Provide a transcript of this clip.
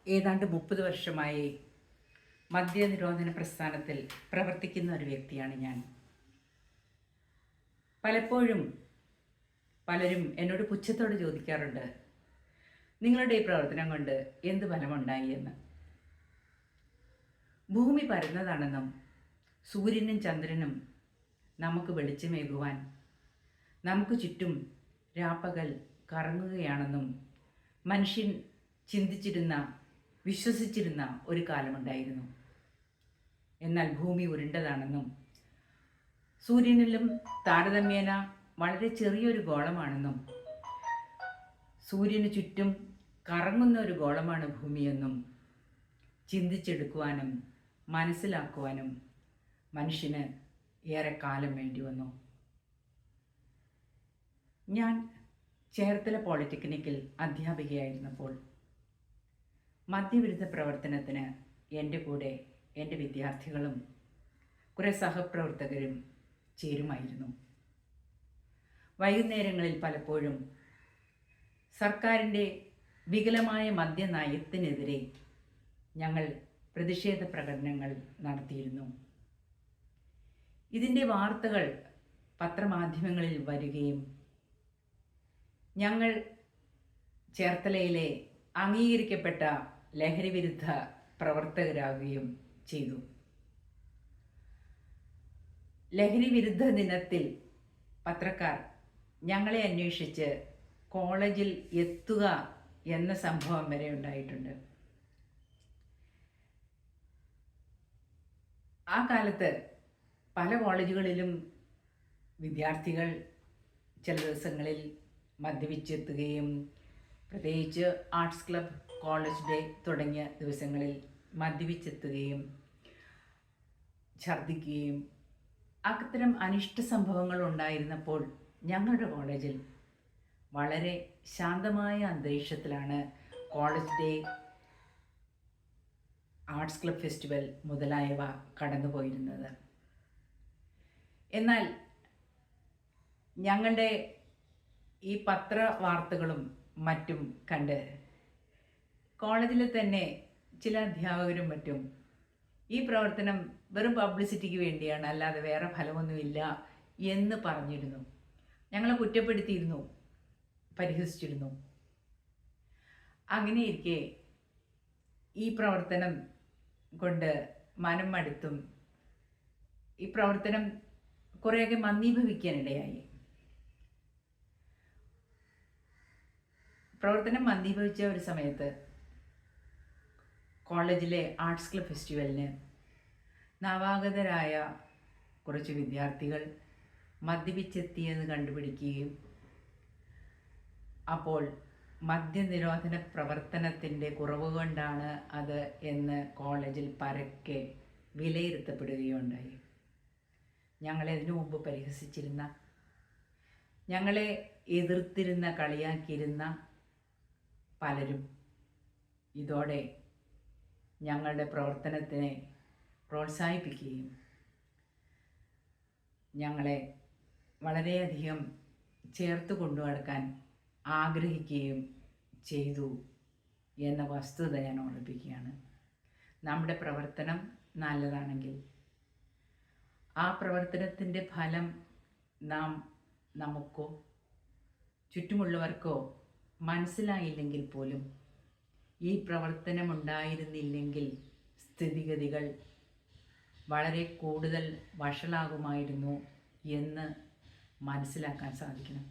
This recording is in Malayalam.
ഏതാണ്ട് 30 വർഷമായി മദ്യനിരോധന പ്രസ്ഥാനത്തിൽ പ്രവർത്തിക്കുന്ന ഒരു വ്യക്തിയാണ് ഞാൻ. പലപ്പോഴും പലരും എന്നോട് പുച്ഛത്തോടെ ചോദിക്കാറുണ്ട്, നിങ്ങളുടെ ഈ പ്രവർത്തനം കൊണ്ട് എന്ത് ഫലമുണ്ടായി എന്ന്. ഭൂമി പരന്നതാണെന്നും സൂര്യനും ചന്ദ്രനും നമുക്ക് വെളിച്ചമേകുവാൻ നമുക്ക് ചുറ്റും രാപ്പകൽ കറങ്ങുകയാണെന്നും മനുഷ്യൻ ചിന്തിച്ചിരുന്ന വിശ്വസിച്ചിരുന്ന ഒരു കാലമുണ്ടായിരുന്നു. എന്നാൽ ഭൂമി ഉരുണ്ടതാണെന്നും സൂര്യനിലും താരതമ്യേന വളരെ ചെറിയൊരു ഗോളമാണെന്നും സൂര്യന് ചുറ്റും കറങ്ങുന്ന ഒരു ഗോളമാണ് ഭൂമിയെന്നും ചിന്തിച്ചെടുക്കുവാനും മനസ്സിലാക്കുവാനും മനുഷ്യന് ഏറെ കാലം വേണ്ടി വന്നു. ഞാൻ ചേർത്തല പോളിടെക്നിക്കിൽ അധ്യാപികയായിരുന്നപ്പോൾ മദ്യവിരുദ്ധ പ്രവർത്തനത്തിന് എൻ്റെ കൂടെ എൻ്റെ വിദ്യാർത്ഥികളും കുറേ സഹപ്രവർത്തകരും ചേരുമായിരുന്നു. വൈകുന്നേരങ്ങളിൽ പലപ്പോഴും സർക്കാരിൻ്റെ വികലമായ മദ്യനയത്തിനെതിരെ ഞങ്ങൾ പ്രതിഷേധ പ്രകടനങ്ങൾ നടത്തിയിരുന്നു. ഇതിൻ്റെ വാർത്തകൾ പത്രമാധ്യമങ്ങളിൽ വരികയും ഞങ്ങൾ ചേർത്തലയിലെ അംഗീകരിക്കപ്പെട്ട ലഹരിവിരുദ്ധ പ്രവർത്തകരാകുകയും ചെയ്തു. ലഹരി വിരുദ്ധ ദിനത്തിൽ പത്രക്കാർ ഞങ്ങളെ അന്വേഷിച്ച് കോളേജിൽ എത്തുക എന്ന സംഭവം വരെ ഉണ്ടായിട്ടുണ്ട്. ആ കാലത്ത് പല കോളേജുകളിലും വിദ്യാർത്ഥികൾ ചില ദിവസങ്ങളിൽ മദ്യപിച്ചെത്തുകയും പ്രത്യേകിച്ച് ആർട്സ് ക്ലബ്, കോളേജ് ഡേ തുടങ്ങിയ ദിവസങ്ങളിൽ മദ്യപിച്ചെത്തുകയും ഛർദ്ദിക്കുകയും അത്തരം അനിഷ്ട സംഭവങ്ങൾ ഉണ്ടായിരുന്നപ്പോൾ ഞങ്ങളുടെ കോളേജിൽ വളരെ ശാന്തമായ അന്തരീക്ഷത്തിലാണ് college day, arts club festival മുതലായവ കടന്നുപോയിരുന്നത്. എന്നാൽ ഞങ്ങളുടെ ഈ പത്രവാർത്തകളും മറ്റും കണ്ട് കോളേജിൽ തന്നെ ചില അധ്യാപകരും മറ്റും ഈ പ്രവർത്തനം വെറും പബ്ലിസിറ്റിക്ക് വേണ്ടിയാണ്, അല്ലാതെ വേറെ ഫലമൊന്നുമില്ല എന്ന് പറഞ്ഞിരുന്നു. ഞങ്ങളെ കുറ്റപ്പെടുത്തിയിരുന്നു, പരിഹസിച്ചിരുന്നു. അങ്ങനെയിരിക്കെ ഈ പ്രവർത്തനം കൊണ്ട് മനം മടുത്തും ഈ പ്രവർത്തനം കുറേയൊക്കെ മന്ദീഭവിക്കാനിടയായി. പ്രവർത്തനം മന്ദീഭവിച്ച ഒരു സമയത്ത് കോളേജിലെ ആർട്സ് ക്ലബ് ഫെസ്റ്റിവലിന് നവാഗതരായ കുറച്ച് വിദ്യാർത്ഥികൾ മദ്യപിച്ചെത്തിയെന്ന് കണ്ടുപിടിക്കുകയും അപ്പോൾ മദ്യനിരോധന പ്രവർത്തനത്തിൻ്റെ കുറവ് കൊണ്ടാണ് അത് എന്ന് കോളേജിൽ പരക്കെ വിലയിരുത്തപ്പെടുകയുണ്ടായി. ഞങ്ങളെ അതിനു മുമ്പ് പരിഹസിച്ചിരുന്ന, ഞങ്ങളെ എതിർത്തിരുന്ന, കളിയാക്കിയിരുന്ന പലരും ഇതോടെ ഞങ്ങളുടെ പ്രവർത്തനത്തിനെ പ്രോത്സാഹിപ്പിക്കുകയും ഞങ്ങളെ വളരെയധികം ചേർത്ത് കൊണ്ടുനടക്കാൻ ആഗ്രഹിക്കുകയും ചെയ്തു എന്ന വസ്തുത ഞാൻ ഓർമ്മിപ്പിക്കുകയാണ്. നമ്മുടെ പ്രവർത്തനം നല്ലതാണെങ്കിൽ ആ പ്രവർത്തനത്തിൻ്റെ ഫലം നമുക്കോ ചുറ്റുമുള്ളവർക്കോ മനസ്സിലായില്ലെങ്കിൽ പോലും ഈ പ്രവർത്തനമുണ്ടായിരുന്നില്ലെങ്കിൽ സ്ഥിതിഗതികൾ വളരെ കൂടുതൽ വഷളാകുമായിരുന്നു എന്ന് മനസ്സിലാക്കാൻ സാധിക്കണം.